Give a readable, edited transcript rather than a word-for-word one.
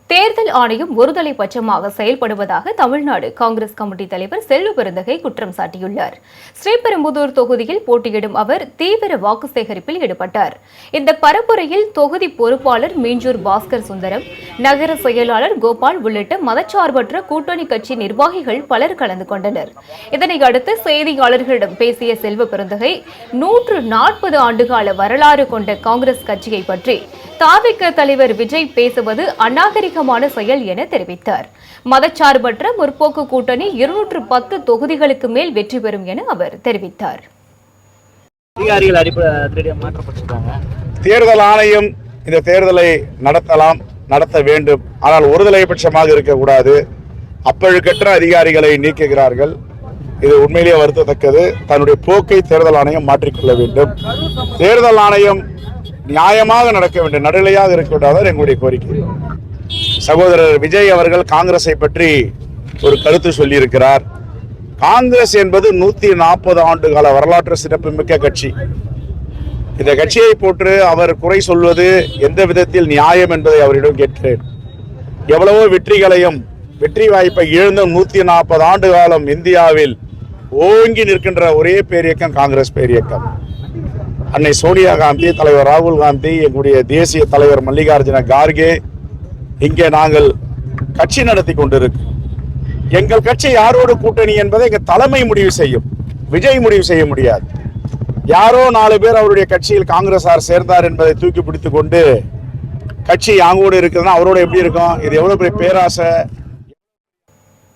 தேர்தல் ஆணையம் ஒருதலை பட்சமாக செயல்படுவதாக தமிழ்நாடு காங்கிரஸ் கமிட்டி தலைவர் செல்வ பெருந்தகை குற்றம் சாட்டியுள்ளார். ஸ்ரீபெரும்புதூர் தொகுதியில் போட்டியிடும் அவர் தீவிர வாக்கு சேகரிப்பில் ஈடுபட்டார். இந்த பரப்புரையில் தொகுதி பொறுப்பாளர் மீஞ்சூர் பாஸ்கர் சுந்தரம், நகர செயலாளர் கோபால் உள்ளிட்ட மதச்சார்பற்ற கூட்டணி கட்சி நிர்வாகிகள் பலர் கலந்து கொண்டனர். இதனையடுத்து செய்தியாளர்களிடம் பேசிய செல்வ பெருந்தகை 140 ஆண்டுகால வரலாறு கொண்ட காங்கிரஸ் கட்சியை பற்றி தாவிக தலைவர் விஜய் பேசுவது அநாகரிகமான செயல் என தெரிவித்தார். மதச்சார்பற்ற முற்போக்கு கூட்டணி 210 தொகுதிகளுக்கு மேல் வெற்றி பெறும் என அவர் தெரிவித்தார். தேர்தல் ஆணையம் இந்த தேர்தலை நடத்த வேண்டும், ஆனால் ஒருதலை பட்சமாக இருக்கக்கூடாது. அப்பழுக்கற்ற அதிகாரிகளை நீக்குகிறார்கள். இது உண்மையிலேயே வருத்தத்தக்கது. தன்னுடைய போக்கை தேர்தல் ஆணையம் மாற்றிக்கொள்ள வேண்டும். தேர்தல் ஆணையம் நியாயமாக நடக்க வேண்டும், நடுநிலையாக இருக்கக்கூடாது எங்களுடைய கோரிக்கை. சகோதரர் விஜய் அவர்கள் காங்கிரஸை பற்றி ஒரு கருத்து சொல்லியிருக்கிறார். காங்கிரஸ் என்பது 140 ஆண்டு கால வரலாற்று சிறப்புமிக்க கட்சி. இந்த கட்சியை போன்று அவர் குறை சொல்வது எந்த விதத்தில் நியாயம் என்பதை அவரிடம் கேட்கிறேன். எவ்வளவோ வெற்றி வாய்ப்பை இழந்த 140 ஆண்டு காலம் இந்தியாவில் ஓங்கி நிற்கின்ற ஒரே பேரியக்கம் காங்கிரஸ் பேரியக்கம். அன்னை சோனியா காந்தி, தலைவர் ராகுல் காந்தி, எங்களுடைய தேசிய தலைவர் மல்லிகார்ஜுன கார்கே, இங்கே நாங்கள் கட்சி நடத்தி கொண்டிருக்கிறோம். எங்கள் கட்சி யாரோடு கூட்டணி என்பதை எங்கள் தலைமை முடிவு செய்யும், விஜய் முடிவு செய்ய முடியாது. யாரோ 4 பேர் அவருடைய கட்சியில் காங்கிரஸார் சேர்ந்தார் என்பதை தூக்கி பிடித்துக் கொண்டு கட்சி யாங்கோடு இருக்குதுன்னா அவரோட எப்படி இருக்கும்? இது எவ்வளவு பெரிய பேராசை,